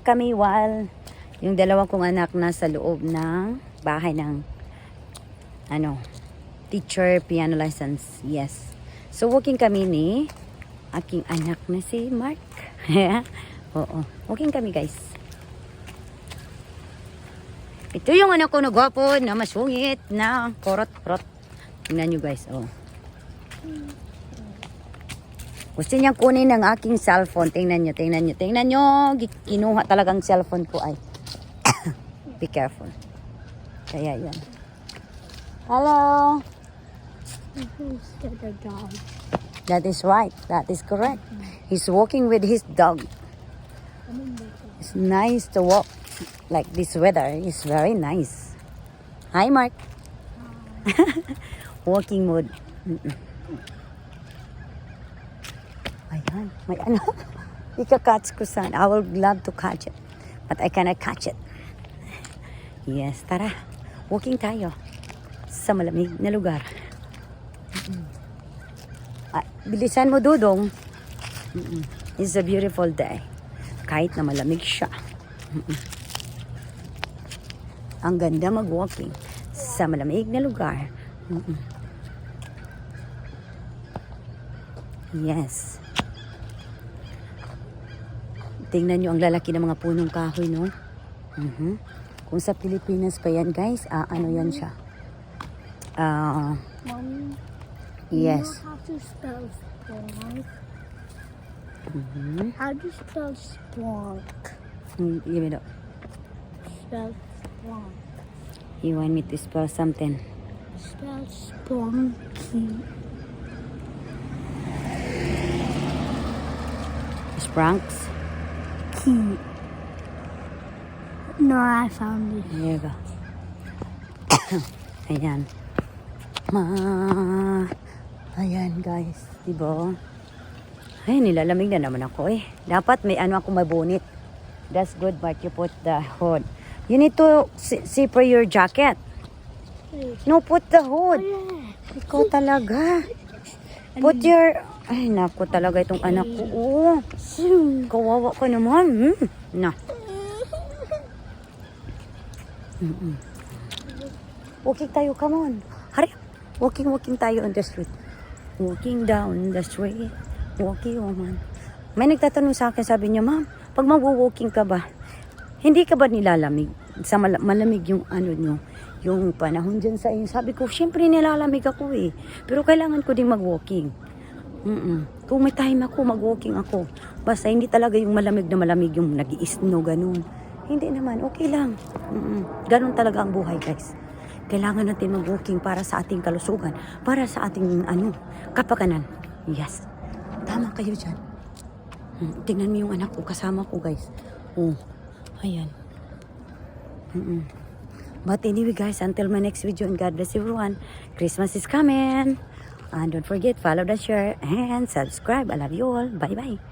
Kami while yung dalawang kong anak nasa loob ng bahay ng teacher piano license. Yes. So working kami ni aking anak na si Mark. Oo. Working kami guys. Ito yung anak ko na gwapo na masungit na korot-korot. Tingnan nyo guys. Oh. Gusto niyang kunin ng aking cellphone. Tingnan nyo, tingnan nyo, tingnan nyo. Kinuha talagang cellphone ko ay. Be careful. Kaya yan. Hello. That is right. That is correct. He's walking with his dog. It's nice to walk like this weather. It's very nice. Hi, Mark. Walking mode. Ayan. May ano. Ika-catch ko sana. I would love to catch it. But I cannot catch it. Yes, tara. Walking tayo sa malamig na lugar. Bilisan mo, Dudong. It's a beautiful day. Kahit na malamig siya. Ang ganda mag-walking sa malamig na lugar. Yes. Tingnan nyo ang lalaki ng mga punong kahoy, no? Kung sa Pilipinas pa yan, guys, ano yan siya? Mommy, Yes. you know how to spell sponk? How do you spell sponk? Give me that. Spell sponk. You want me to spell something? Spell spunky. Spranks? Key. No, I found it. There you go. Ayan. Ayan guys. Diba? Ay, nilalamig na naman ako eh. Dapat may ako mabunit. That's good, Mark. You put the hood. You need to zipper your jacket. No, put the hood. Ikaw talaga. Put your... Ay, naku talaga itong anak ko. Oo. Kawawa ka naman. Na. Walking tayo, come on. Hurry up. Walking tayo on the street. Walking down the street. Walking on. May nagtatanong sa akin, sabi niya, Ma'am, pag mag-walking ka ba, hindi ka ba nilalamig? Sa malamig yung nyo, yung panahon dyan sa inyo. Sabi ko, syempre nilalamig ako eh. Pero kailangan ko din mag-walking. Kung may time ako, mag-walking ako. Basta hindi talaga yung malamig na malamig yung nag-i-snow, ganun. Hindi naman, okay lang. Ganun talaga ang buhay, guys. Kailangan natin mag-walking para sa ating kalusugan, para sa ating kapakanan. Yes. Tama kayo dyan. Tingnan mo yung anak ko, kasama ko, guys. Oh, ayan. But anyway, guys, until my next video, and God bless everyone. Christmas is coming. And don't forget, follow the share and subscribe. I love you all. Bye-bye.